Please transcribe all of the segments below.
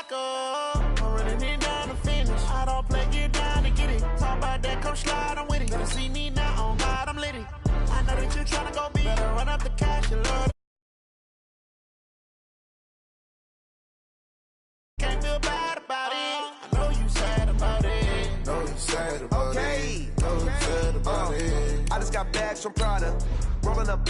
back up. I'm running it down to finish. I don't play, get down to get it. Talk about that, come slide, I'm with it. Better see me now, on God, I'm litty. I know that you tryna go big. Better run up the cash, you love it. Can't feel bad about it. I know you sad about it. Know you sad about it. Know you sad about it. I just got bags from Prada. Rolling up.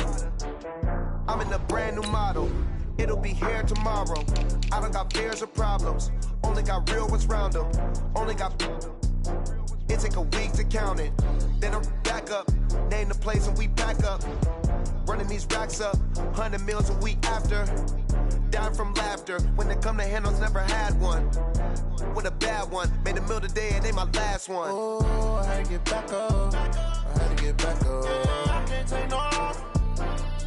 I'm in a brand new model. It'll be here tomorrow. I don't got fears or problems. Only got real ones round them. Only got. It take a week to count it. Then I'm back up. Name the place and we pack up. Running these racks up. 100 meals a week after. Down from laughter. When they come to handles, never had one. With a bad one. Made a meal today and ain't my last one. Oh, I had to get back up. I had to get back up. I can't take no loss.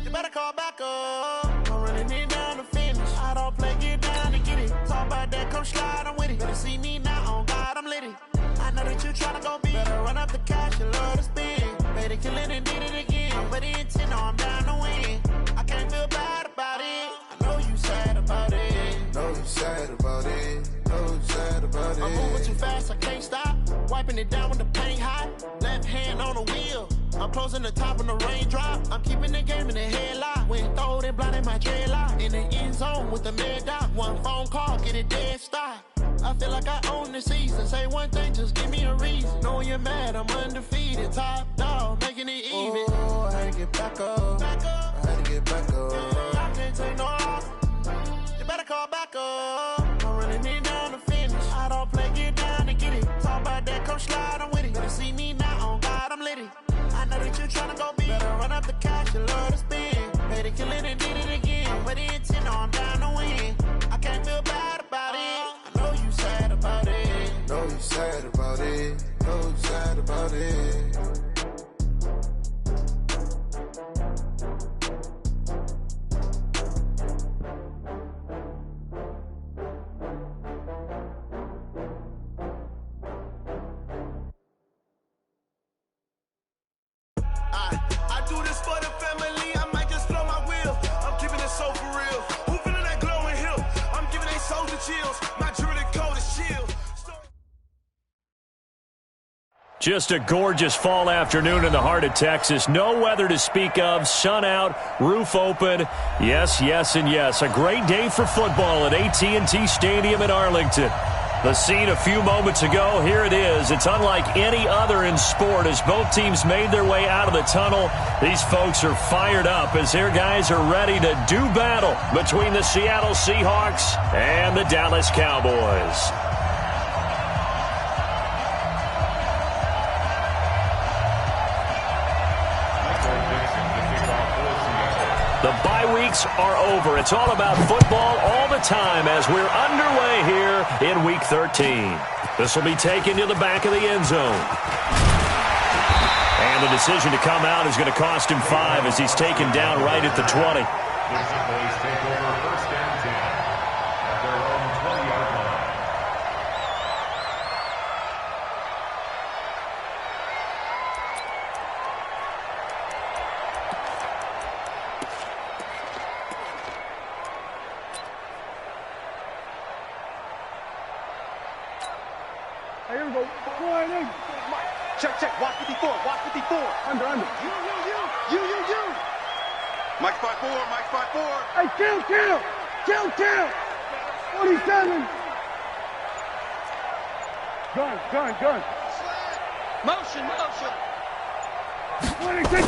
You better call back up. I'm running it down to finish. I don't play, get down to get it. Talk about that, come slide, I'm with it. Better see me now, on God, I'm litty. I know that you tryna go big. Better run up the cash, you love to spin. Made it kill it and did it again. But the intent, no, I'm down to win. I can't feel bad about it. I know you sad about it. Know you sad about it. Know you sad about it. I'm moving too fast, I can't stop. Wiping it down with the paint hot. Left hand on the wheel. I'm closing the top when the raindrop. I'm keeping the game in the headlock. When throwed and blinded my dreadlock. In the end zone with the mad dot. One phone call, get it dead stop. I feel like I own the season. Say one thing, just give me a reason. Knowing you're mad, I'm undefeated. Top dog, making it even. Oh, I had to get back up. I had to get back up. I can't take no loss. You better call back up. I'm running it down to finish. I don't play, get down to get it. Talk about that, come slide, I'm with it. Better see me now, on God, I'm litty. I know that you tryna go big. Better run up the cash, you love to spin. Made it kill it and did it again. But the intent, no, I'm down to win. I can't feel bad about it. I know you sad about it. Know you sad about it. Know you sad about it. I do this for the family. I might just blow my wheel. I'm keeping it so for real. Who feeling that glowing hill? I'm giving they souls the chills. My jewelry cold is chill. Just a gorgeous fall afternoon in the heart of Texas. No weather to speak of. Sun out, roof open. Yes, yes, and yes. A great day for football at AT&T Stadium in Arlington. The scene a few moments ago, here it is. It's unlike any other in sport as both teams made their way out of the tunnel. These folks are fired up as their guys are ready to do battle between the Seattle Seahawks and the Dallas Cowboys. The bye weeks are over. It's all about football all the time as we're underway here in Week 13. This will be taken to the back of the end zone. And the decision to come out is going to cost him 5 as he's taken down right at the 20. Here we go. Check. Watch 54. Watch 54. Under. You. Mike 5-4. Hey, kill. 47. Gun. Motion. 26.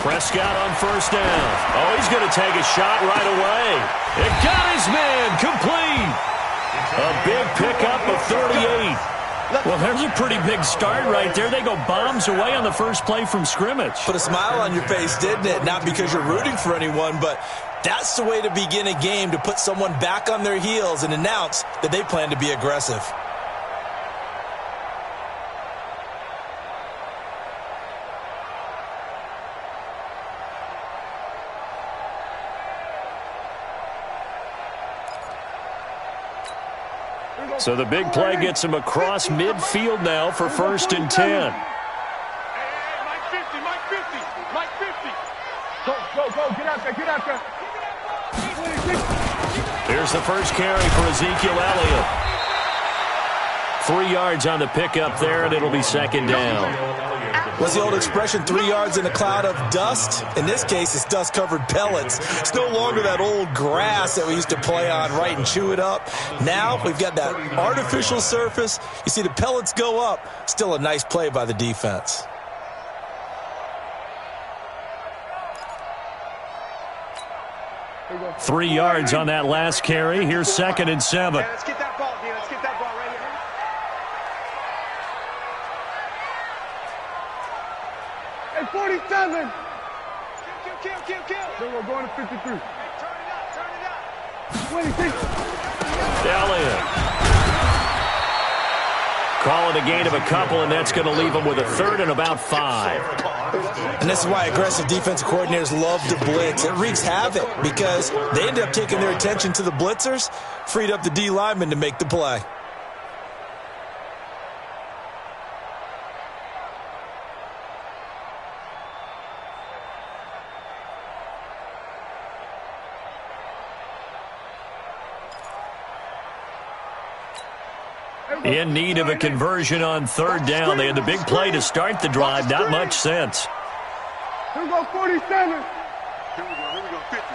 Prescott on first down. Oh, he's going to take a shot right away. It got his man complete. A big pickup of 38. Well, there's a pretty big start right there. They go bombs away on the first play from scrimmage. Put a smile on your face, didn't it? Not because you're rooting for anyone, but that's the way to begin a game, to put someone back on their heels and announce that they plan to be aggressive. So the big play gets him across midfield now for 1st and 10. Hey, Mike 50. Go. Get out there. 26. Here's the first carry for Ezekiel Elliott. 3 yards on the pickup there, and it'll be second down. What's the old expression, 3 yards in a cloud of dust? In this case, it's dust-covered pellets. It's no longer that old grass that we used to play on, right, and chew it up. Now we've got that artificial surface. You see the pellets go up. Still a nice play by the defense. Three yards on that last carry. Here's 2nd and 7. Let's get that ball, dude. Let's get that ball right here. Hey, 47. Kill. Then we're going to 53. Hey, turn it up. 26. Elliott. Call it a gain of a couple, and that's going to leave them with a 3rd and about 5. And this is why aggressive defensive coordinators love to blitz. It wreaks havoc because they end up taking their attention to the blitzers, freed up the D lineman to make the play. In need of a conversion on 3rd down. They had the big play to start the drive. Not much sense. Here we go, 47. Here we go, 50.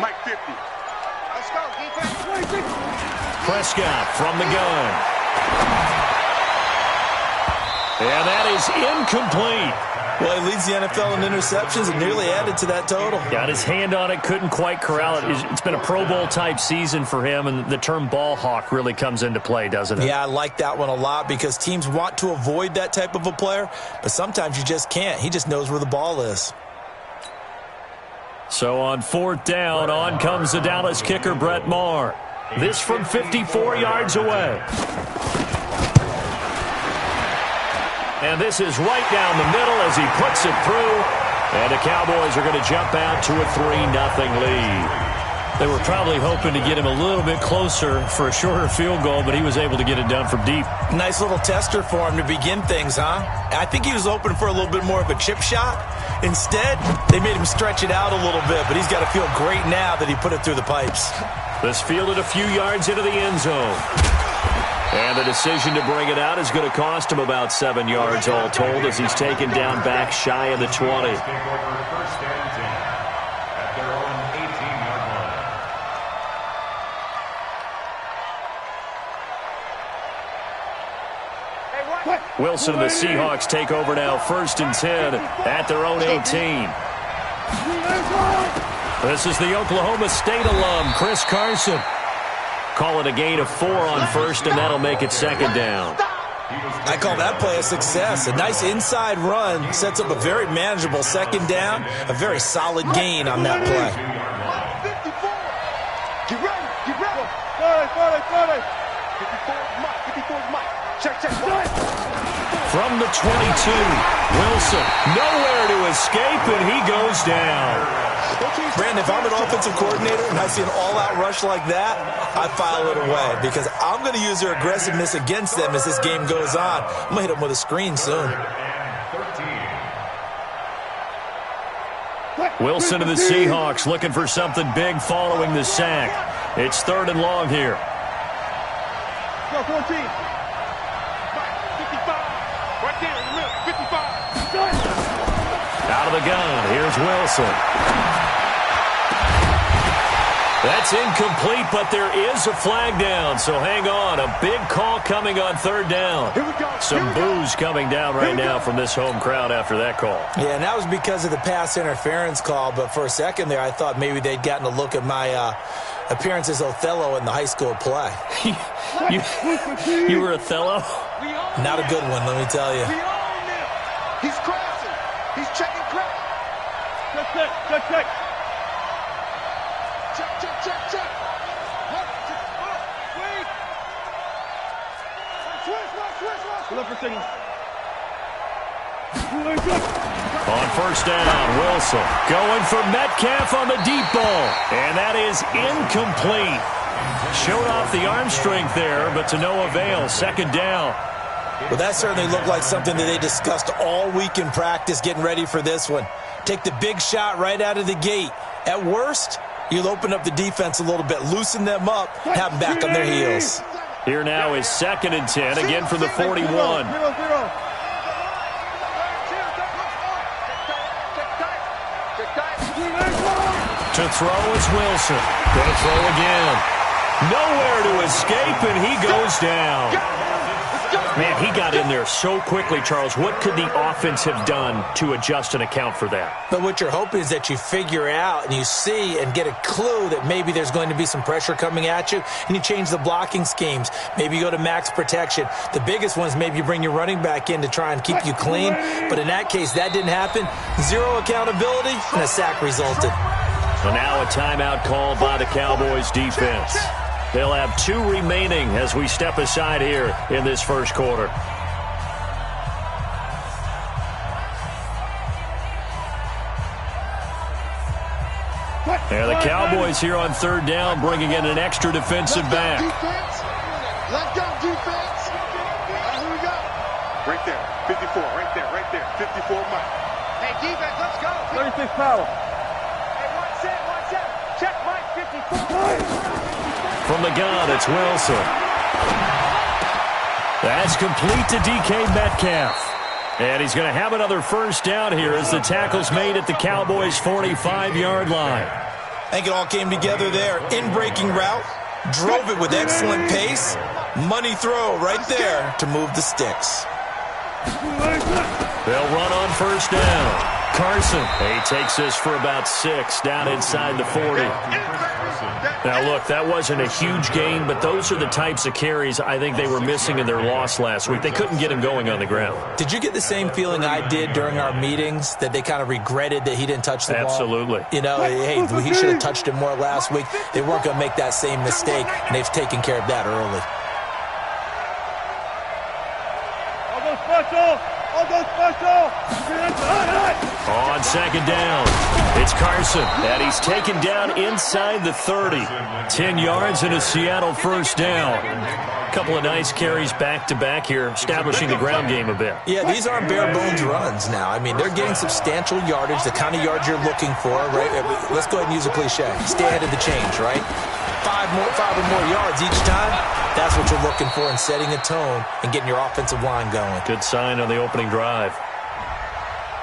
Mike 50. Let's go, defense. 26. Prescott from the gun. And that is incomplete. Well, he leads the NFL in interceptions and nearly added to that total. Got his hand on it, couldn't quite corral it. It's been a Pro Bowl-type season for him, and the term ball hawk really comes into play, doesn't it? Yeah, I like that one a lot because teams want to avoid that type of a player, but sometimes you just can't. He just knows where the ball is. So on 4th down, on comes the Dallas kicker, Brett Maher. This from 54 yards away. And this is right down the middle as he puts it through. And the Cowboys are going to jump out to a 3-0 lead. They were probably hoping to get him a little bit closer for a shorter field goal, but he was able to get it done from deep. Nice little tester for him to begin things, huh? I think he was open for a little bit more of a chip shot. Instead, they made him stretch it out a little bit, but he's got to feel great now that he put it through the pipes. This fielded a few yards into the end zone. And the decision to bring it out is going to cost him about 7 yards all told as he's taken down back shy of the 20. Wilson and the Seahawks take over now, 1st and 10 at their own 18. This is the Oklahoma State alum, Chris Carson. Call it a gain of 4 on 1st, and that'll make it 2nd down. I call that play a success. A nice inside run sets up a very manageable 2nd down, a very solid gain on that play. Get ready. 54 Mike. Check. From the 22, Wilson nowhere to escape, and he goes down. Brandon, if I'm an offensive coordinator and I see an all-out rush like that, I file it away because I'm going to use their aggressiveness against them as this game goes on. I'm going to hit them with a screen soon. Wilson and the Seahawks looking for something big following the sack. It's 3rd and long here. Go, 14. 55. Right there in the middle. 55. Out of the gun. Here's Wilson. That's incomplete, but there is a flag down, so hang on. A big call coming on 3rd down. Some boos coming down right now from this home crowd after that call. Yeah, and that was because of the pass interference call, but for a second there I thought maybe they'd gotten a look at my appearance as Othello in the high school play. You were Othello? Not a good one, let me tell you. He's crashing. He's checking crash. Check. Check. Wait. Switch. Look for signal. On 1st down, Wilson going for Metcalf on the deep ball. And that is incomplete. Showed off the arm strength there, but to no avail. 2nd down. Well, that certainly looked like something that they discussed all week in practice getting ready for this one. Take the big shot right out of the gate. At worst, You'll open up the defense a little bit, loosen them up, have them back on their heels. Here now is 2nd and 10, again from the 41. To throw is Wilson. Going to throw again. Nowhere to escape, and he goes down. Man, he got in there so quickly, Charles. What could the offense have done to adjust and account for that? But what you're hoping is that you figure out and you see and get a clue that maybe there's going to be some pressure coming at you, and you change the blocking schemes. Maybe you go to max protection. The biggest one is maybe you bring your running back in to try and keep you clean. But in that case, that didn't happen. Zero accountability, and a sack resulted. So now a timeout called by the Cowboys defense. They'll have 2 remaining as we step aside here in this first quarter. And the Cowboys here on 3rd down, bringing in an extra defensive back. Let's go, defense. Here we go. Right there, 54, right there, 54 Mike. Hey, defense, let's go. 36 power. Hey, one set. Check Mike, 54. From the gun, it's Wilson. That's complete to DK Metcalf. And he's going to have another first down here as the tackle's made at the Cowboys' 45-yard line. I think it all came together there. In-breaking route, drove it with excellent pace. Money throw right there to move the sticks. They'll run on first down. Carson, he takes this for about 6 down inside the 40. Now, look, that wasn't a huge gain, but those are the types of carries I think they were missing in their loss last week. They couldn't get him going on the ground. Did you get the same feeling I did during our meetings, that they kind of regretted that he didn't touch the ball? Absolutely. You know, hey, he should have touched it more last week. They weren't going to make that same mistake, and they've taken care of that early. On 2nd down, it's Carson, and he's taken down inside the 30. 10 yards and a Seattle first down. A couple of nice carries back-to-back here, establishing the ground game a bit. Yeah, these aren't bare-bones runs now. I mean, they're getting substantial yardage, the kind of yards you're looking for, right? Let's go ahead and use a cliche. Stay ahead of the change, right? 5 or more yards each time. That's what you're looking for in setting a tone and getting your offensive line going. Good sign on the opening drive.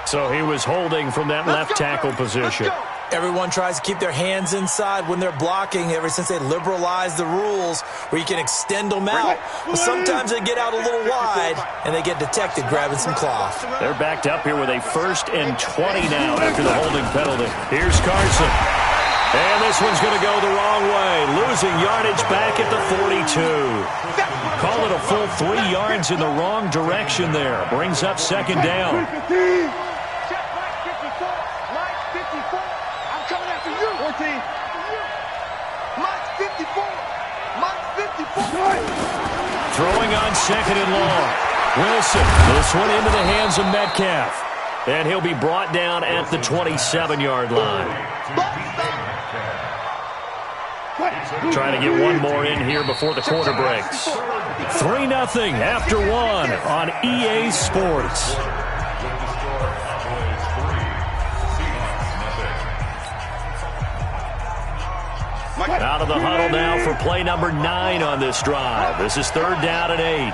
So he was holding from that left tackle position. Everyone tries to keep their hands inside when they're blocking ever since they liberalized the rules where you can extend them out. But sometimes they get out a little wide and they get detected grabbing some cloth. They're backed up here with a 1st and 20 now after the holding penalty. Here's Carson. And this one's going to go the wrong way, losing yardage back at the 42. Call it a full 3 yards in the wrong direction there. Brings up 2nd down. Throwing on 2nd and long. Wilson, this one into the hands of Metcalf. And he'll be brought down at the 27-yard line. Trying to get one more in here before the quarter breaks. 3-0 after 1 on EA Sports. Out of the huddle now for play number 9 on this drive. This is 3rd down and 8.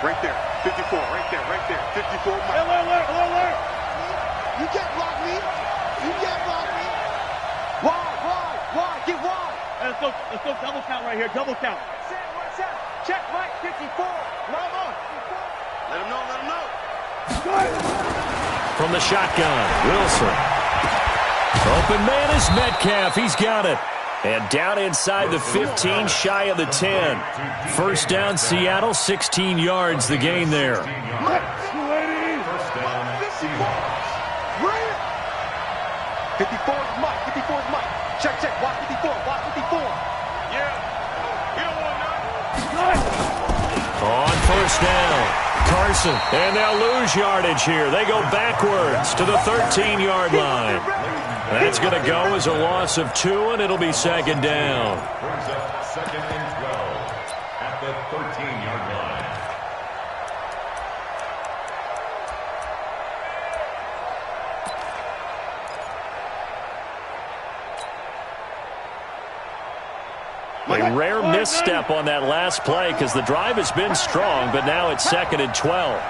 Right there, 54, right there, 54 Mike. Alert. You can't block me. Wide, get wide. Let's go double count right here, double count. Check Mike, 54. Mama. Let him know. From the shotgun, Wilson. Open man is Metcalf. He's got it. And down inside the 15, shy of the 10. First down, Seattle, 16 yards the gain there. 54 Mike. Check, watch 54. Yeah. We don't want none. On first down, Carson. And they'll lose yardage here. They go backwards to the 13-yard line. That's going to go as a loss of 2, and it'll be 2nd down. Brings up 2nd and 12 at the 13-yard line. A rare misstep on that last play because the drive has been strong, but now it's 2nd and 12.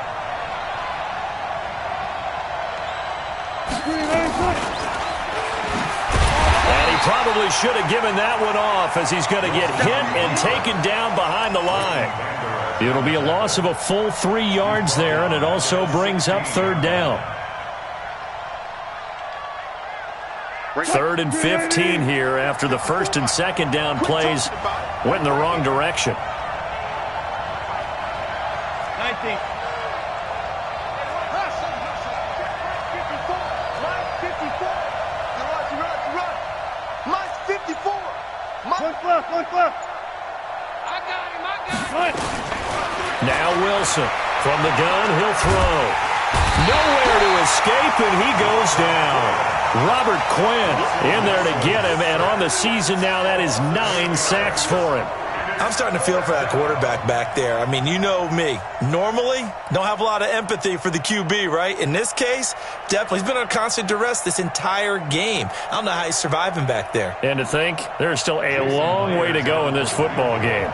And he probably should have given that one off as he's going to get hit and taken down behind the line. It'll be a loss of a full 3 yards there, and it also brings up 3rd down. 3rd and 15 here after the 1st and 2nd down plays went in the wrong direction. 19. Now Wilson from the gun, he'll throw. Nowhere to escape, and he goes down. Robert Quinn in there to get him, and on the season now, that is 9 sacks for him. I'm starting to feel for that quarterback back there. I mean, you know me. Normally, don't have a lot of empathy for the QB, right? In this case, definitely. He's been on constant duress this entire game. I don't know how he's surviving back there. And to think, there's still a long way to go in this football game.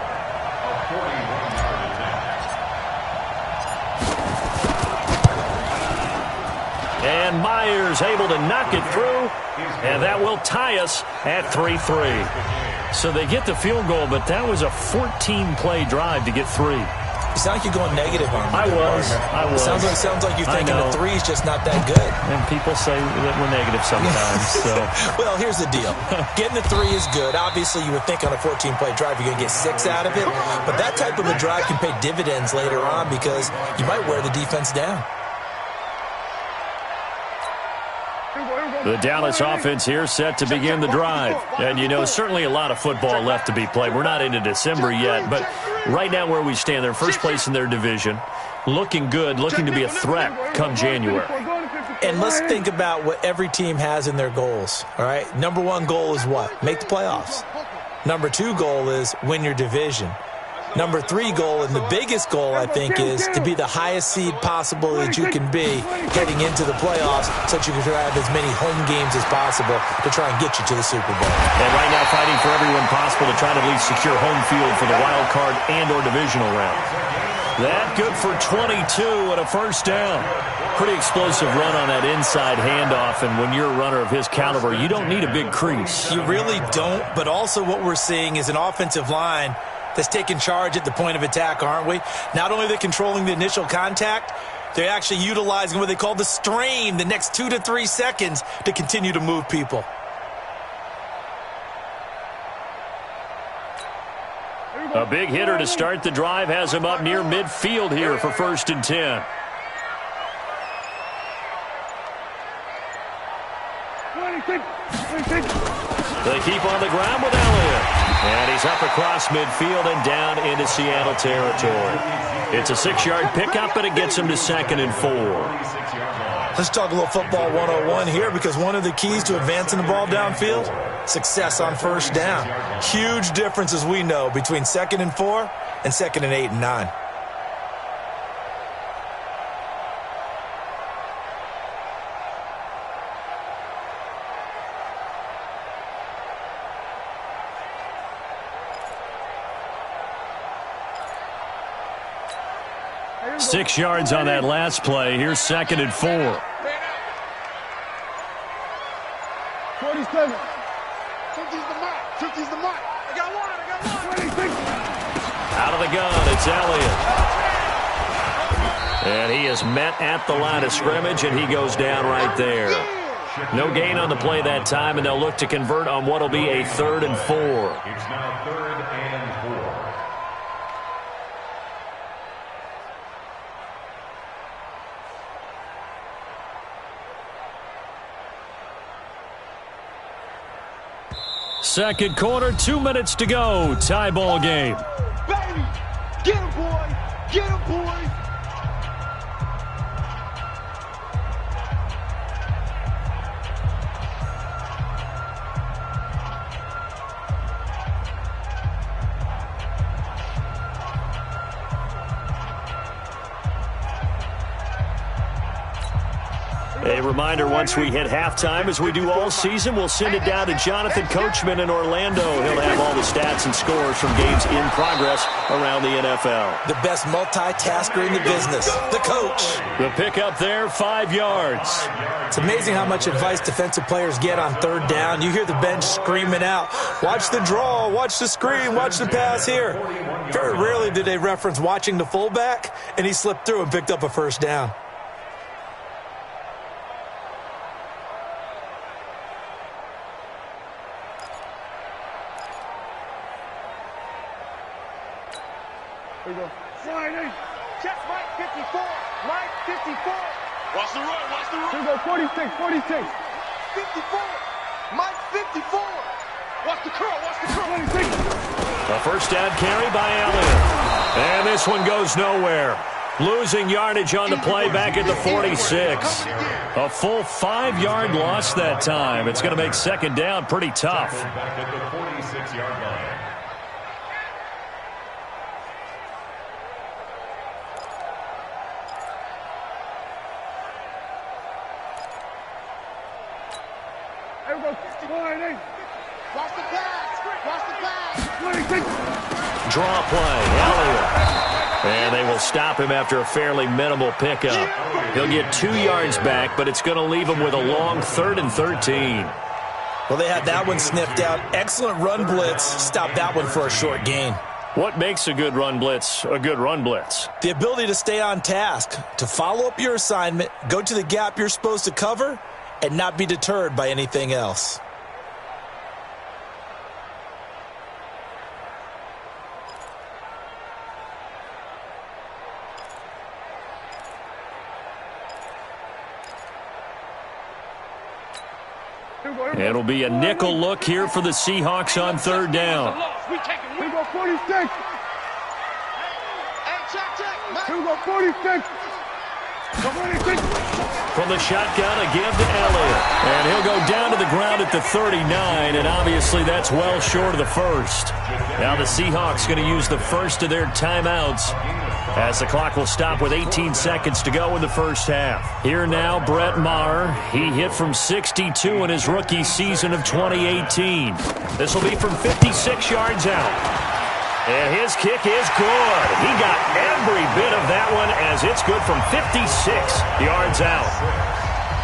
And Myers able to knock it through, and that will tie us at 3-3. So they get the field goal, but that was a 14-play drive to get 3. You sound like you're going negative on I me. was. Sounds like you're thinking the 3 is just not that good. And people say that we're negative sometimes. So. Well, here's the deal. Getting the 3 is good. Obviously, you would think on a 14-play drive you're going to get 6 out of it. But that type of a drive can pay dividends later on because you might wear the defense down. The Dallas offense here set to begin the drive. And, you know, certainly a lot of football left to be played. We're not into December yet, but right now where we stand, they're first place in their division, looking good, looking to be a threat come January. And let's think about what every team has in their goals, all right? Number 1 goal is what? Make the playoffs. Number 2 goal is win your division. Number 3 goal, and the biggest goal, I think, is to be the highest seed possible that you can be heading into the playoffs so that you can have as many home games as possible to try and get you to the Super Bowl. And right now fighting for everyone possible to try to at least secure home field for the wild card and or divisional round. That good for 22 and a first down. Pretty explosive run on that inside handoff, and when you're a runner of his caliber, you don't need a big crease. You really don't, but also what we're seeing is an offensive line that's taking charge at the point of attack, aren't we? Not only are they controlling the initial contact, they're actually utilizing what they call the strain, the next 2 to 3 seconds to continue to move people. A big hitter to start the drive has him up near midfield here for 1st and 10. They keep on the ground with Elliott. And he's up across midfield and down into Seattle territory. It's a 6-yard pickup, and it gets him to 2nd and 4. Let's talk a little football 101 here, because one of the keys to advancing the ball downfield, success on first down. Huge difference, as we know, between 2nd and 4 and 2nd and 8 and 9. Six yards on that last play. Here's 2nd and 4. 47. 50's the mark. 50's the mark. I got one. 26. Out of the gun, it's Elliott. And he is met at the line of scrimmage, and he goes down right there. No gain on the play that time, and they'll look to convert on what will be a 3rd and 4. It's now 3rd and 4. Second quarter, 2 minutes to go. Tie ball game. Baby, get him, boy. Get him, boy. A reminder, once we hit halftime, as we do all season, we'll send it down to Jonathan Coachman in Orlando. He'll have all the stats and scores from games in progress around the NFL. The best multitasker in the business, the coach. The pickup there, 5 yards. It's amazing how much advice defensive players get on third down. You hear the bench screaming out, watch the draw, watch the screen, watch the pass here. Very rarely do they reference watching the fullback, and he slipped through and picked up a first down. Here we go. Sliding. Check Mike 54. Mike 54. Watch the run, watch the run. Here we go. 46, 46. 54. Mike 54. Watch the curl, watch the curl. 26. A first down carry by Elliott. And this one goes nowhere. Losing yardage on the play back at the 46. A full 5-yard loss that time. It's going to make second down pretty tough. Back at the 46-yard line. Here we go. Sliding. Watch the pass. Watch the pass. 26. Draw play, Elliott. And they will stop him after a fairly minimal pickup. He'll get 2 yards back, but it's going to leave him with a long 3rd and 13. Well, they had that one sniffed out. Excellent run blitz. Stop that one for a short gain. What makes a good run blitz a good run blitz? The ability to stay on task, to follow up your assignment, go to the gap you're supposed to cover, and not be deterred by anything else. It'll be a nickel look here for the Seahawks on third down. Here we go. 46. Here we go. 46. 26. From the shotgun, a give to Elliott. And he'll go down to the ground at the 39, and obviously that's well short of the first. Now the Seahawks going to use the first of their timeouts as the clock will stop with 18 seconds to go in the first half. Here now, Brett Maher. He hit from 62 in his rookie season of 2018. This will be from 56 yards out. And his kick is good. He got every bit of that one as it's good from 56 yards out.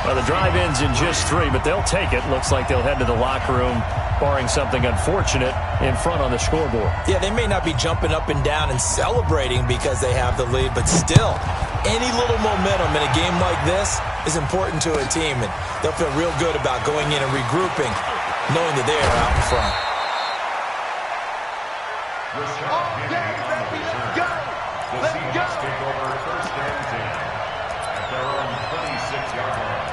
Well, the drive ends in just 3, but they'll take it. Looks like they'll head to the locker room, barring something unfortunate in front on the scoreboard. Yeah, they may not be jumping up and down and celebrating because they have the lead, but still, any little momentum in a game like this is important to a team, and they'll feel real good about going in and regrouping, knowing that they are out in front. Let's go. The Seahawks take over first and 10 at their own 26-yard line.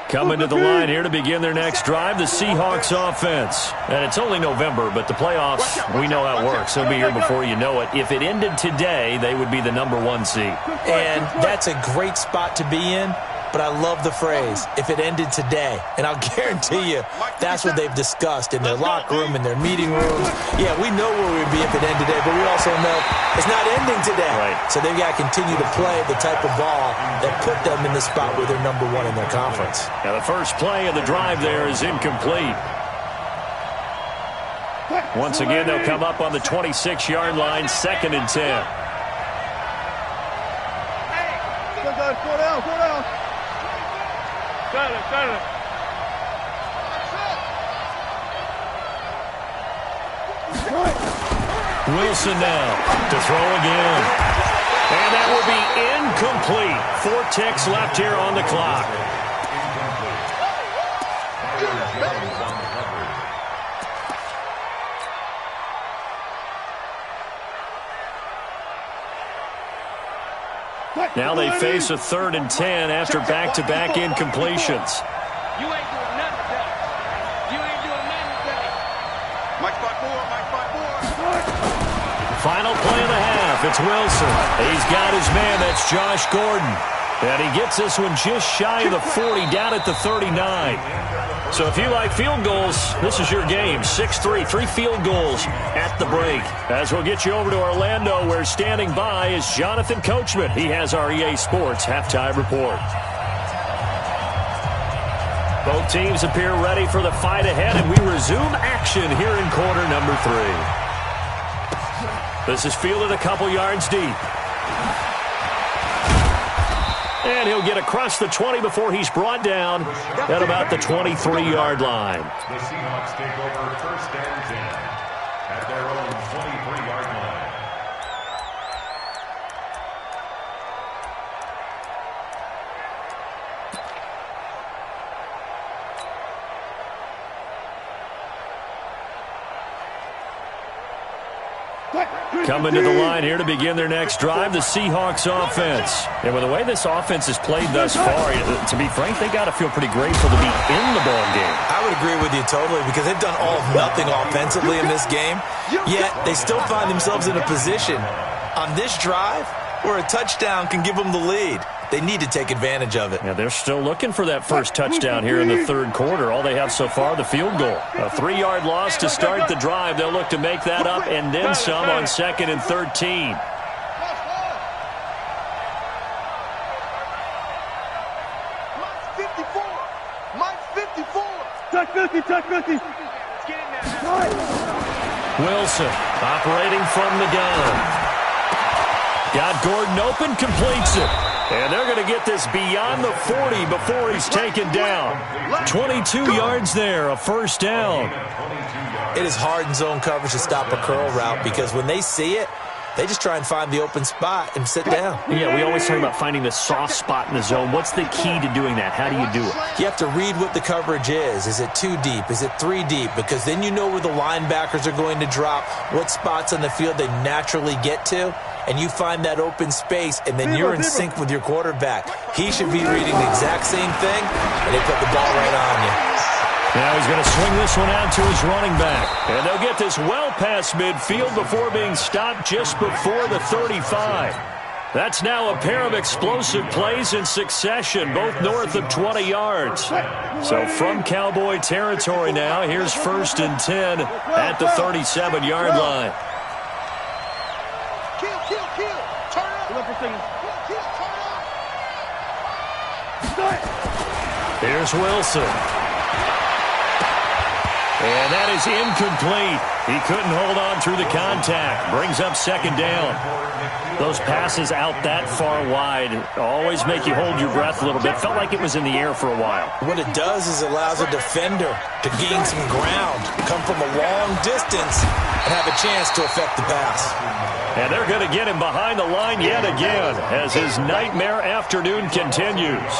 Coming to the line here to begin their next drive, the Seahawks offense. And it's only November, but the playoffs, we know how it works. They'll be here before you know it. If it ended today, they would be the #1 seed. And that's a great spot to be in, but I love the phrase, if it ended today. And I'll guarantee you, that's what they've discussed in their locker room, in their meeting rooms. Yeah, we know where we'd be if it ended today, but we also know it's not ending today. Right. So they've got to continue to play the type of ball that put them in the spot where they're #1 in their conference. Now the first play of the drive there is incomplete. Once again, they'll come up on the 26-yard line, 2nd and 10. Go down. Go down. Got it. Wilson now to throw again. And that will be incomplete. 4 ticks left here on the clock. Now they face a 3rd and 10 after back-to-back incompletions. You ain't doing nothing today. Mike 5-4. Final play of the half. It's Wilson. He's got his man. That's Josh Gordon. And he gets this one just shy of the 40, down at the 39. So if you like field goals, this is your game. 6-3, 3 field goals at the break. As we'll get you over to Orlando, where standing by is Jonathan Coachman. He has our EA Sports halftime report. Both teams appear ready for the fight ahead, and we resume action here in quarter number 3. This is fielded a couple yards deep. And he'll get across the 20 before he's brought down at about the 23-yard line. The Seahawks take over first and 10 at their own 23-yard line. Coming to the line here to begin their next drive, the Seahawks offense. And with the way this offense has played thus far, to be frank, they got to feel pretty grateful to be in the ball game. I would agree with you totally, because they've done all of nothing offensively in this game, yet they still find themselves in a position on this drive where a touchdown can give them the lead. They need to take advantage of it. Yeah, they're still looking for that first touchdown here in the third quarter. All they have so far, the field goal. A 3-yard loss to start the drive. They'll look to make that up and then some on 2nd and 13. Touch 50, touch 50. Wilson operating from the gun. Got Gordon open, completes it. And they're going to get this beyond the 40 before he's taken down. 22 yards there, a first down. It is hard in zone coverage to stop a curl route, because when they see it, they just try and find the open spot and sit down. Yeah, we always talk about finding the soft spot in the zone. What's the key to doing that? How do you do it? You have to read what the coverage is. Is it 2 deep? Is it 3 deep? Because then you know where the linebackers are going to drop, what spots on the field they naturally get to, and you find that open space, and then you're in sync with your quarterback. He should be reading the exact same thing, and they put the ball right on you. Now he's going to swing this one out to his running back. And they'll get this well past midfield before being stopped just before the 35. That's now a pair of explosive plays in succession, both north of 20 yards. So from Cowboy territory now, here's 1st and 10 at the 37-yard line. Here's Wilson. And that is incomplete. He couldn't hold on through the contact. Brings up 2nd down. Those passes out that far wide always make you hold your breath a little bit. Felt like it was in the air for a while. What it does is it allows a defender to gain some ground, come from a long distance, and have a chance to affect the pass. And they're going to get him behind the line yet again as his nightmare afternoon continues.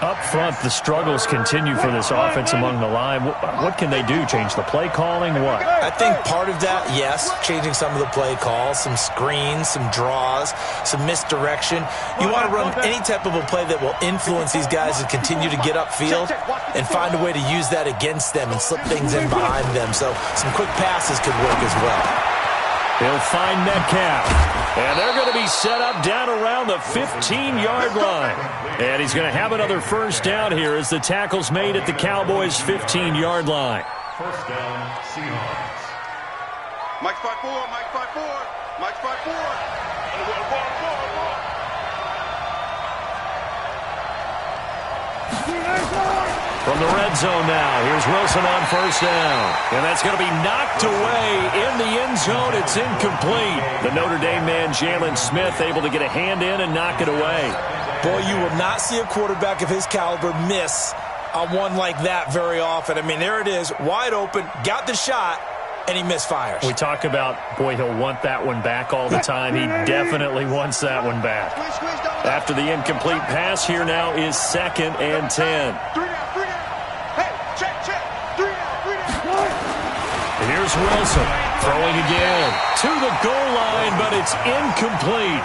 Up front, the struggles continue for this offense among the line. What can they do? Change the play calling? What? I think part of that, yes, changing some of the play calls, some screens, some draws, some misdirection. You want to run any type of a play that will influence these guys to continue to get upfield and find a way to use that against them and slip things in behind them. So some quick passes could work as well. He'll find Metcalf. And they're going to be set up down around the 15-yard line. And he's going to have another first down here as the tackle's made at the Cowboys' 15-yard line. First down, Seahawks. Mike 5-4, Mike 5-4, Mike 5-4. From the red zone now, here's Wilson on first down. And that's going to be knocked away in the end zone. It's incomplete. The Notre Dame man, Jalen Smith, able to get a hand in and knock it away. Boy, you will not see a quarterback of his caliber miss on one like that very often. I mean, there it is, wide open, got the shot, and he misfires. We talk about, boy, he'll want that one back all the time. He definitely wants that one back. After the incomplete pass, here now is 2nd and 10. Here's Wilson throwing again to the goal line, but it's incomplete.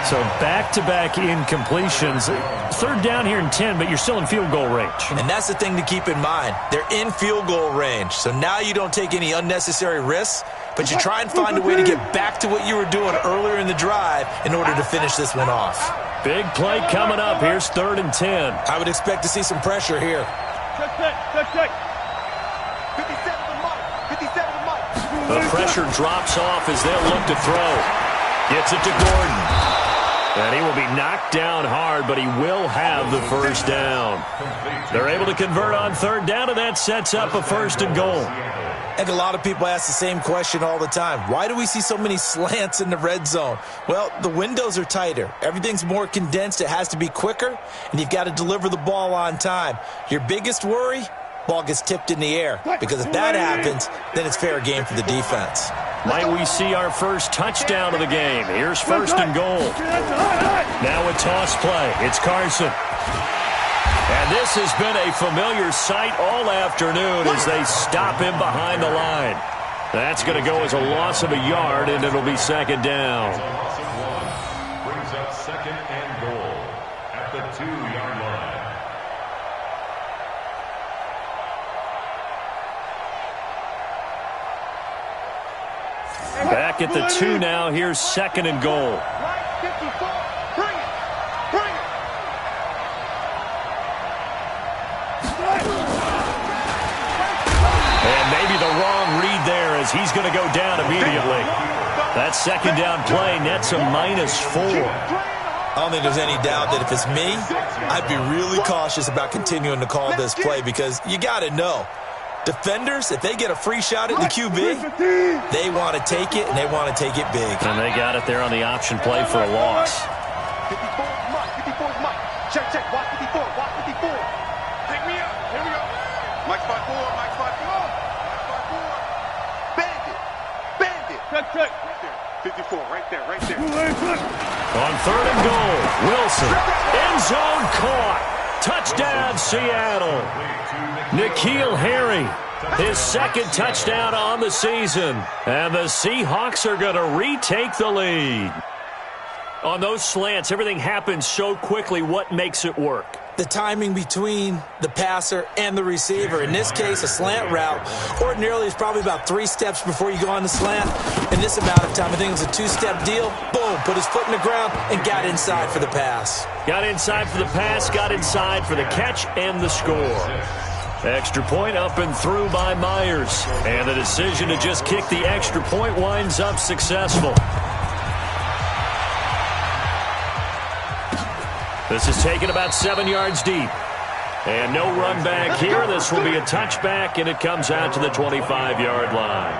So back-to-back incompletions. 3rd down here and 10, but you're still in field goal range. And that's the thing to keep in mind. They're in field goal range. So now you don't take any unnecessary risks, but you try and find a way to get back to what you were doing earlier in the drive in order to finish this one off. Big play coming up. Here's 3rd and 10. I would expect to see some pressure here. Check. 57 to Mike. The pressure drops off as they'll look to throw. Gets it to Gordon. And he will be knocked down hard, but he will have the first down. They're able to convert on 3rd down, and that sets up a 1st and goal. And a lot of people ask the same question all the time. Why do we see so many slants in the red zone? Well, the windows are tighter. Everything's more condensed. It has to be quicker, and you've got to deliver the ball on time. Your biggest worry? Ball gets tipped in the air. Because if that happens, then it's fair game for the defense. Might we see our first touchdown of the game? Here's 1st and goal. Now a toss play. It's Carson. And this has been a familiar sight all afternoon as they stop him behind the line. That's going to go as a loss of a yard, and it'll be 2nd down. Brings up 2nd and goal at the 2-yard line. Back at the 2 now. Here's 2nd and goal. And maybe the wrong read there as he's going to go down immediately. That 2nd down play nets a -4. I don't think there's any doubt that if it's me, I'd be really cautious about continuing to call this play because you got to know. Defenders, if they get a free shot at the QB, they want to take it, and they want to take it big. And they got it there on the option play for a loss. 54 Mike. Check. Watch 54. Pick me up. Here we go. Mike 5-4. Bandit. Check. 54, right there. On 3rd and goal, Wilson. End zone caught. Touchdown, Seattle. N'Keal Harry, his 2nd touchdown on the season. And the Seahawks are going to retake the lead. On those slants, everything happens so quickly. What makes it work? The timing between the passer and the receiver. In this case, a slant route ordinarily is probably about 3 steps before you go on the slant. In this amount of time, I think it was a 2-step deal. Boom, put his foot in the ground and got inside for the pass. Got inside for the pass, got inside for the catch and the score. Extra point up and through by Myers. And the decision to just kick the extra point winds up successful. This is taken about 7 yards deep. And no run back here. This will be a touchback, and it comes out to the 25-yard line.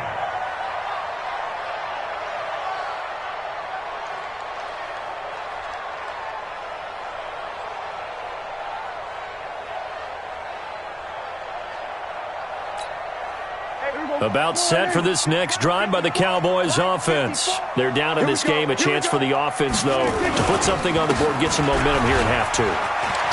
About set for this next drive by the Cowboys offense. They're down in this game. A chance for the offense, though, to put something on the board, get some momentum here in half 2.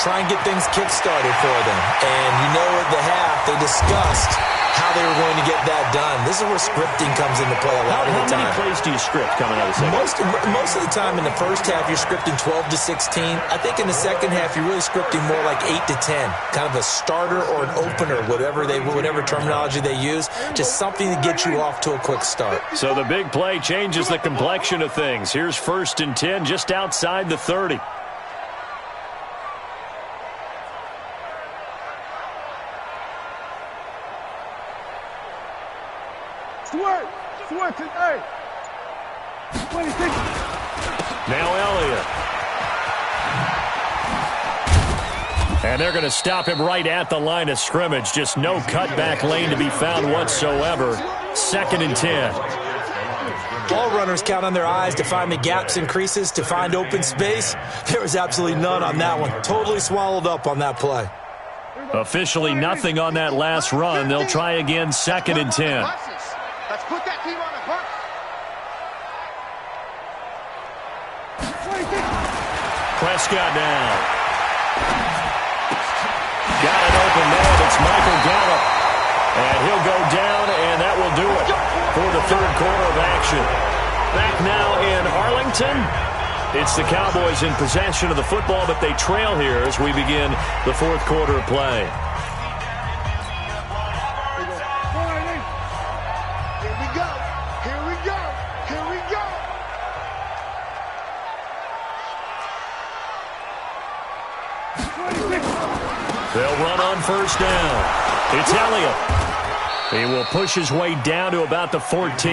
Try and get things kick-started for them. And you know at the half, they discussed how they were going to get that done. This is where scripting comes into play a lot of the time. How many plays do you script coming out of the second? Most of the time in the first half, you're scripting 12 to 16. I think in the second half, you're really scripting more like 8 to 10. Kind of a starter or an opener, whatever terminology they use. Just something to get you off to a quick start. So the big play changes the complexion of things. Here's 1st and 10 just outside the 30. Hey. 26. Now Elliott. And they're going to stop him right at the line of scrimmage. Just no cutback lane to be found whatsoever. 2nd and 10. Ball runners count on their eyes to find the gaps and creases, to find open space. There was absolutely none on that one. Totally swallowed up on that play. Officially nothing on that last run. They'll try again, 2nd and 10. Let's put that team on the hook. Prescott down. Got an open man. It's Michael Gallup. And he'll go down, and that will do it for the 3rd quarter of action. Back now in Arlington. It's the Cowboys in possession of the football, but they trail here as we begin the 4th quarter of play. They'll run on first down. It's Elliott. He will push his way down to about the 14.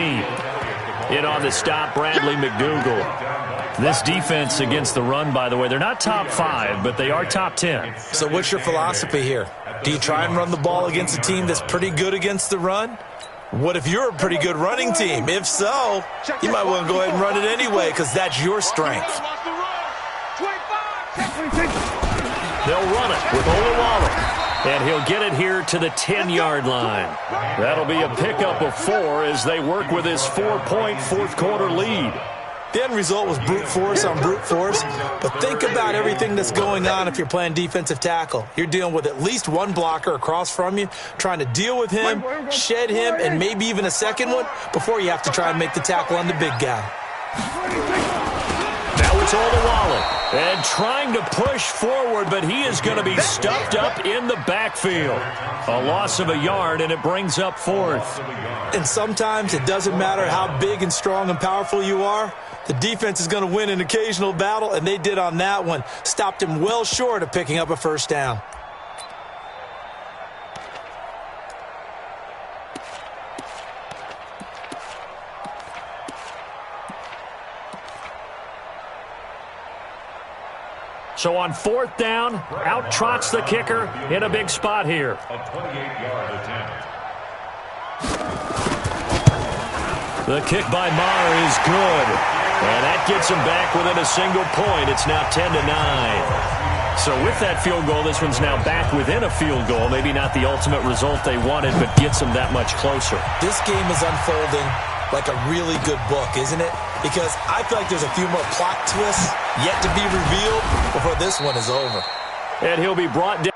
In on the stop, Bradley McDougal. This defense against the run, by the way, they're not top 5, but they are top 10. So what's your philosophy here? Do you try and run the ball against a team that's pretty good against the run? What if you're a pretty good running team? If so, you might want to go ahead and run it anyway because that's your strength. They'll run it with Oluwole, and he'll get it here to the 10-yard line. That'll be a pickup of 4 as they work with his 4-point fourth-quarter lead. The end result was brute force on brute force, but think about everything that's going on if you're playing defensive tackle. You're dealing with at least one blocker across from you, trying to deal with him, shed him, and maybe even a second one before you have to try and make the tackle on the big guy. Now it's Oluwole, and trying to push forward, but he is going to be stuffed up in the backfield. A loss of a yard, and it brings up 4th. And sometimes it doesn't matter how big and strong and powerful you are. The defense is going to win an occasional battle, and they did on that one. Stopped him well short of picking up a first down. So on 4th down, out trots the kicker in a big spot here. A 28-yard attempt. The kick by Maher is good. And that gets him back within a single point. It's now 10-9. So with that field goal, this one's now back within a field goal. Maybe not the ultimate result they wanted, but gets them that much closer. This game is unfolding like a really good book, isn't it? Because I feel like there's a few more plot twists yet to be revealed before this one is over. And he'll be brought down.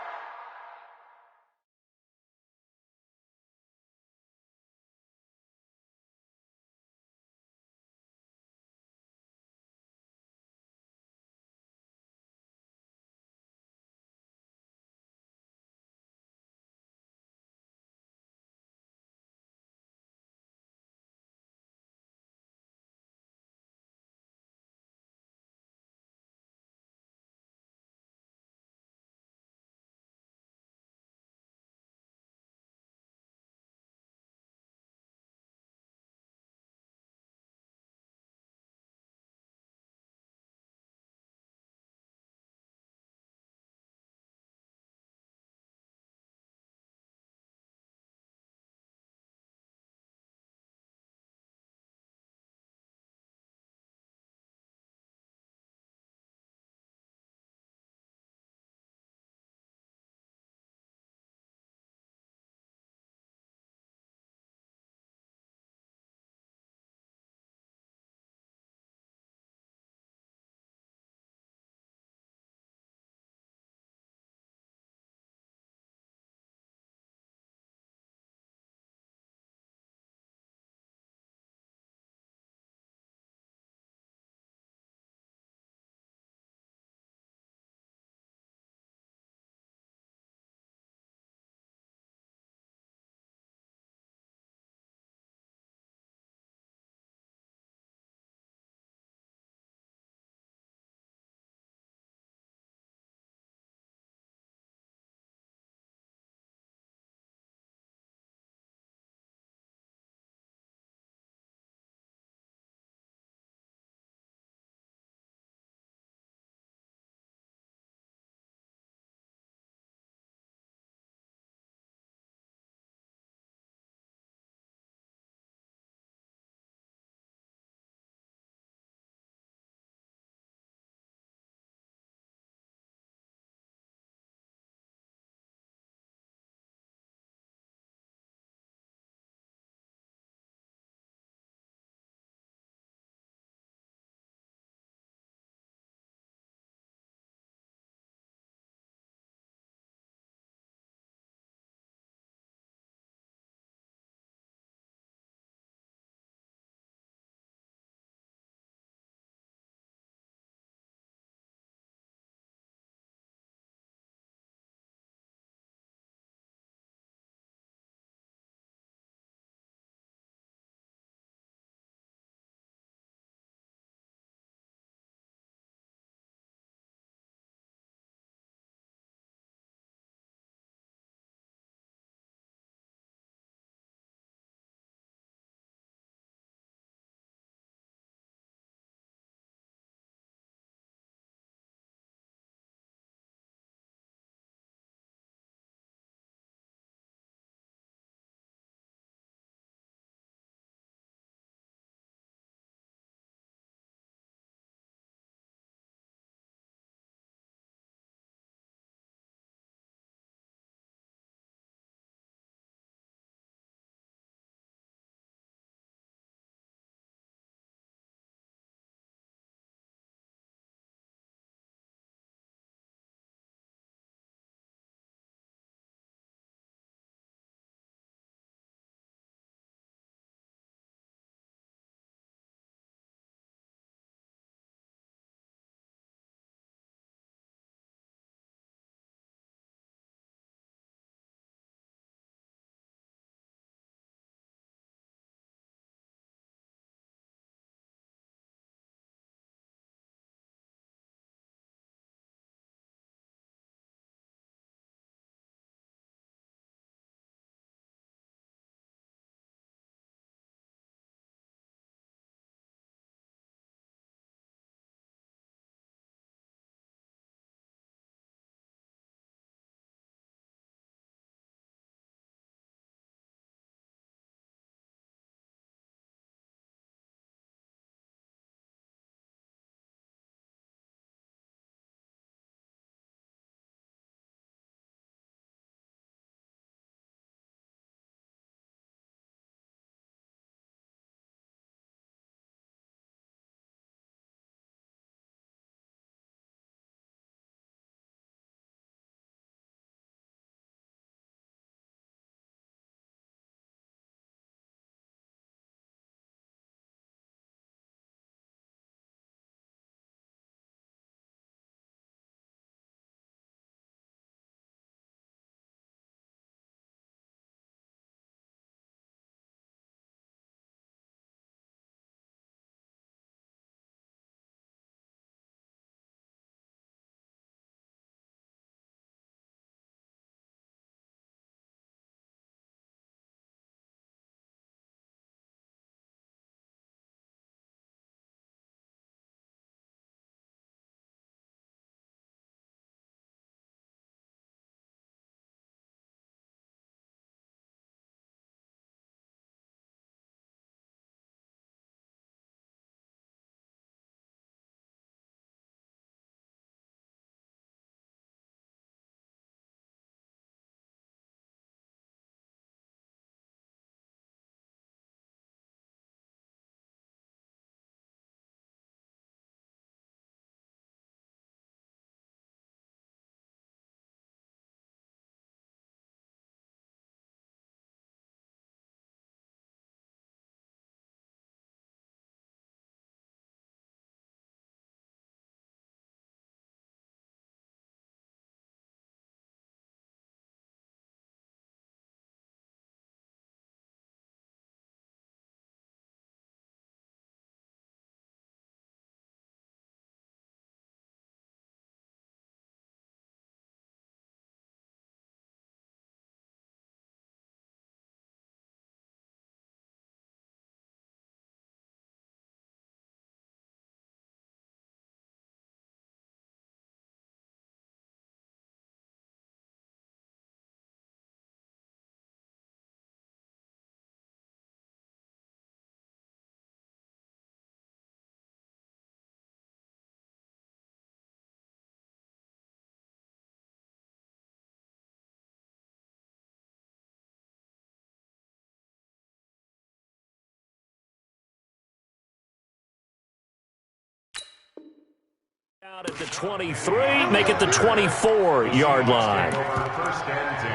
Out at the 23, make it the 24-yard line. First and 10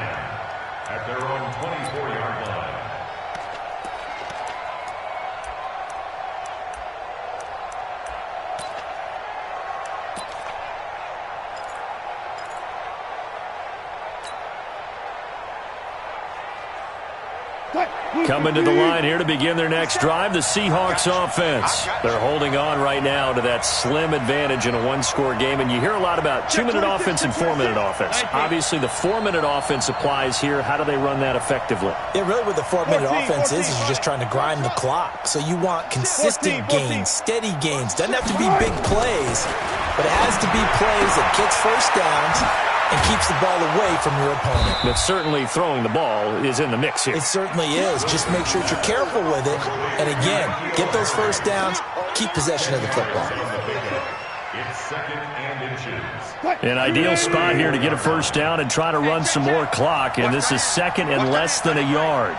at their own 24-yard line. Coming to the line here to begin their next drive, the Seahawks offense. They're holding on right now to that slim advantage in a one-score game, and you hear a lot about 2-minute offense and 4-minute offense. Obviously, the 4-minute offense applies here. How do they run that effectively? Yeah, really what the 4-minute offense is you're just trying to grind the clock. So you want consistent gains, steady gains. Doesn't have to be big plays, but it has to be plays that gets first downs and keeps the ball away from your opponent. But certainly throwing the ball is in the mix here. It certainly is. Just make sure that you're careful with it. And again, get those first downs, keep possession of the football. It's second and inches. An ideal spot here to get a first down and try to run some more clock, and this is second and less than a yard.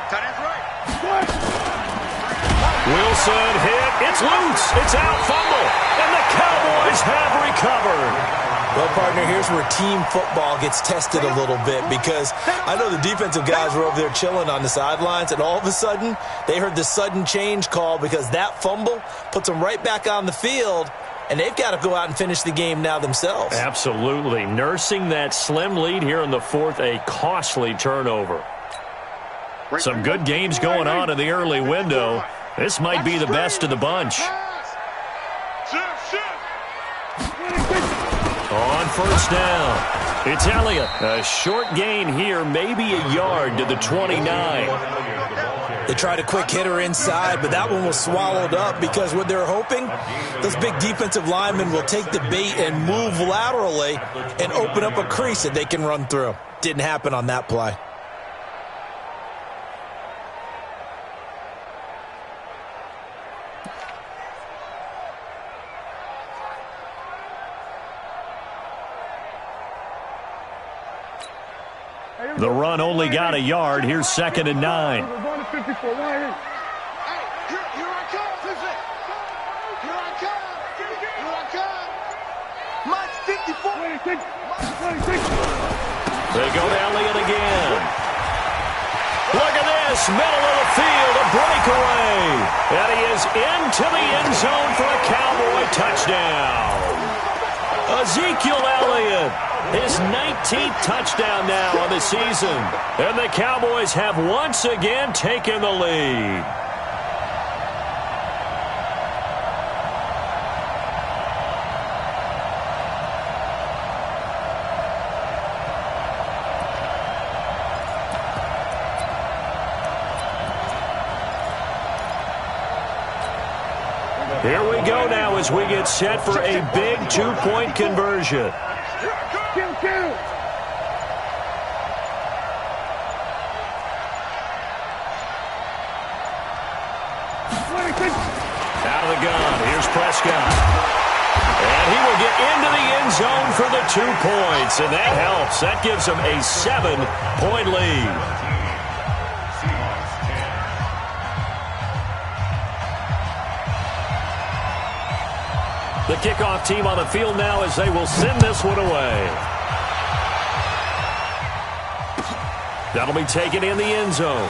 Wilson hit. It's loose. It's out. Fumble. And the Cowboys have recovered. Well, partner, here's where team football gets tested a little bit, because I know the defensive guys were over there chilling on the sidelines, and all of a sudden, they heard the sudden change call because that fumble puts them right back on the field, and they've got to go out and finish the game now themselves. Absolutely. Nursing that slim lead here in the fourth, a costly turnover. Some good games going on in the early window. This might be the best of the bunch. On first down, it's Elliott. A short gain here, maybe a yard to the 29. They tried a quick hitter inside, but that one was swallowed up because what they're hoping, those big defensive linemen will take the bait and move laterally and open up a crease that they can run through. Didn't happen on that play. The run only got a yard. Here's second and 9. We're going to 54. Right here. Here I come, Vincent. Here I come. Here I come. Mike 54. 26. They go to Elliott again. Look at this. Middle of the field. A breakaway. And he is into the end zone for a Cowboy touchdown. Ezekiel Elliott. His 19th touchdown now on the season. And the Cowboys have once again taken the lead. Here we go now as we get set for a big two-point conversion. Kill. Out of the gun, here's Prescott. And he will get into the end zone for the 2 points, and that helps. That gives him a 7-point lead. The kickoff team on the field now as they will send this one away. That'll be taken in the end zone.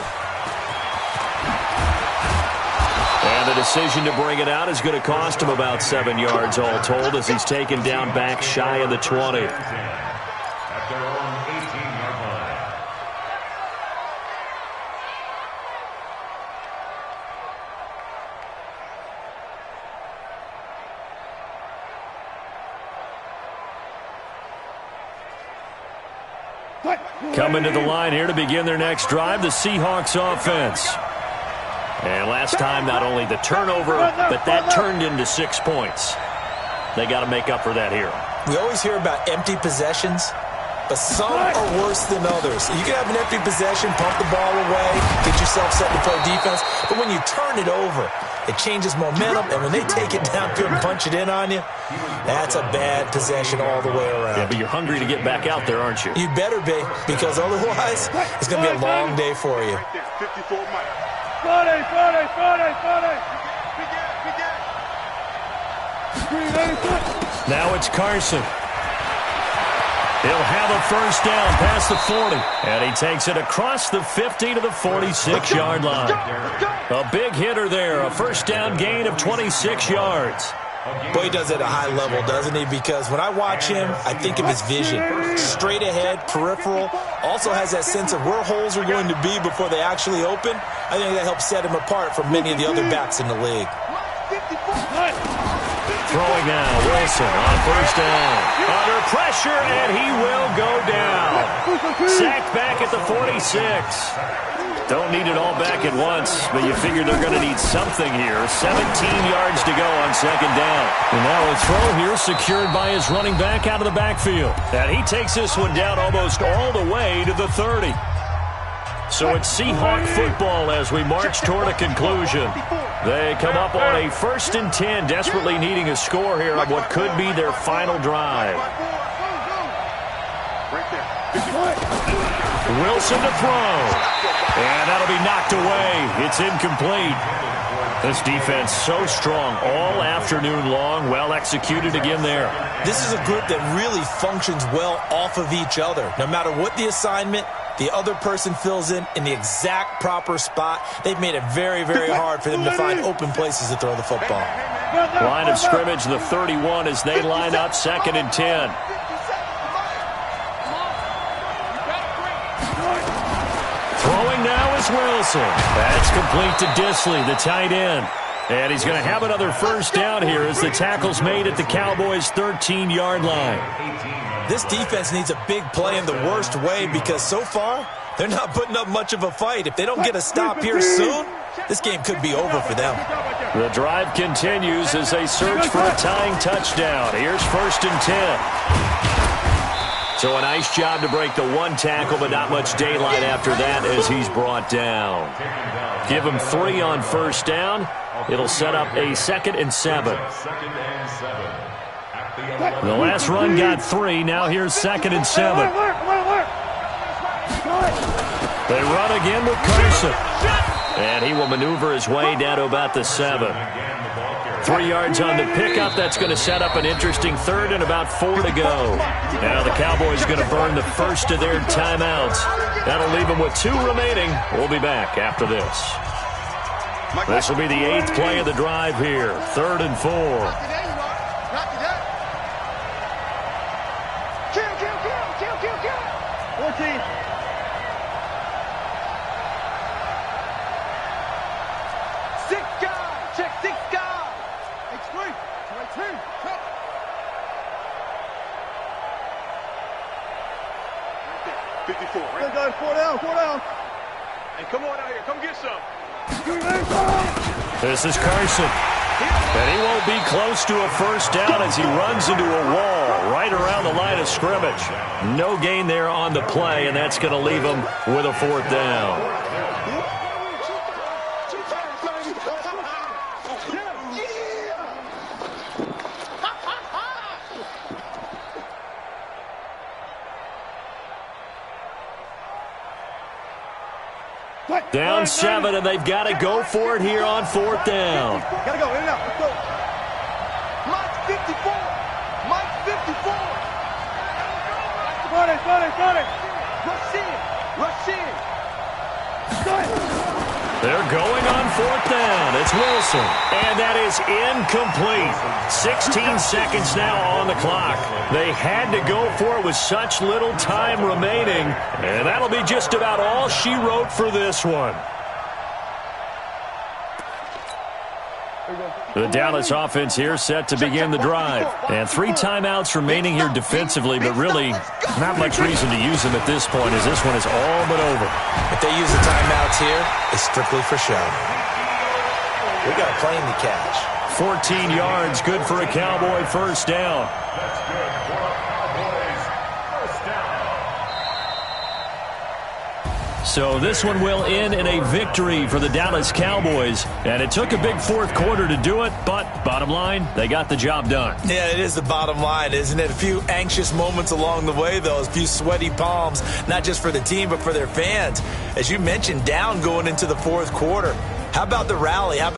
And the decision to bring it out is going to cost him about 7 yards all told as he's taken down back shy of the 20. At their own 18-yard line. Coming to the line here to begin their next drive, the Seahawks offense. And last time, not only the turnover, but that turned into 6 points. They got to make up for that here. We always hear about empty possessions, but some are worse than others. You can have an empty possession, pump the ball away, get yourself set to play defense, but when you turn it over, it changes momentum, and when they take it down and punch it in on you, that's a bad possession all the way around. Yeah, but you're hungry to get back out there, aren't you? You better be, because otherwise, it's going to be a long day for you. 54 Mike. 40. Now it's Carson. He'll have a first down past the 40. And he takes it across the 50 to the 46-yard line. A big hitter there. A first down gain of 26 yards. Boy, he does it at a high level, doesn't he? Because when I watch him, I think of his vision. Straight ahead, peripheral. Also has that sense of where holes are going to be before they actually open. I think that helps set him apart from many of the other backs in the league. Throwing now, Wilson on first down. Under pressure, and he will go down. Sacked back at the 46. Don't need it all back at once, but you figure they're going to need something here. 17 yards to go on second down. And now a throw here secured by his running back out of the backfield. And he takes this one down almost all the way to the 30. So it's Seahawk football as we march toward a conclusion. They come up on a 1st and 10, desperately needing a score here on what could be their final drive. Wilson to throw. And that'll be knocked away. It's incomplete. This defense so strong all afternoon long. Well executed again there. This is a group that really functions well off of each other. No matter what the assignment, the other person fills in the exact proper spot. They've made it very, very hard for them to find open places to throw the football. Line of scrimmage, the 31 as they line up 2nd and 10. Throwing now is Wilson. That's complete to Disley, the tight end. And he's going to have another first down here as the tackle's made at the Cowboys' 13-yard line. This defense needs a big play in the worst way because so far they're not putting up much of a fight. If they don't get a stop here soon, this game could be over for them. The drive continues as they search for a tying touchdown. Here's 1st and 10. So a nice job to break the one tackle, but not much daylight after that as he's brought down. Give him 3 on first down. It'll set up a 2nd and 7. The last run got 3. Now here's 2nd and 7. They run again with Carson. And he will maneuver his way down to about the 7. 3 yards on the pickup. That's going to set up an interesting 3rd and about 4 to go. Now the Cowboys are going to burn the first of their timeouts. That'll leave them with 2 remaining. We'll be back after this. This will be the 8th play of the drive here. 3rd and 4. This is Carson. And he won't be close to a first down as he runs into a wall right around the line of scrimmage. No gain there on the play, and that's going to leave him with a 4th down. Down 7, and they've got to go for it here on 4th down. Gotta go, in and out, let's go. Mike 54. Mike 54. Got it. Rush in. They're going on 4th down. It's Wilson. And that is incomplete. 16 seconds now on the clock. They had to go for it with such little time remaining. And that'll be just about all she wrote for this one. The Dallas offense here set to begin the drive. And 3 timeouts remaining here defensively, but really not much reason to use them at this point as this one is all but over. If they use the timeouts here, it's strictly for show. We got a plane to catch. 14 yards, good for a Cowboy first down. That's good for a Cowboys first down. So this one will end in a victory for the Dallas Cowboys. And it took a big 4th quarter to do it, but bottom line, they got the job done. Yeah, it is the bottom line, isn't it? A few anxious moments along the way, though. A few sweaty palms, not just for the team, but for their fans. As you mentioned, down going into the 4th quarter. How about the rally? How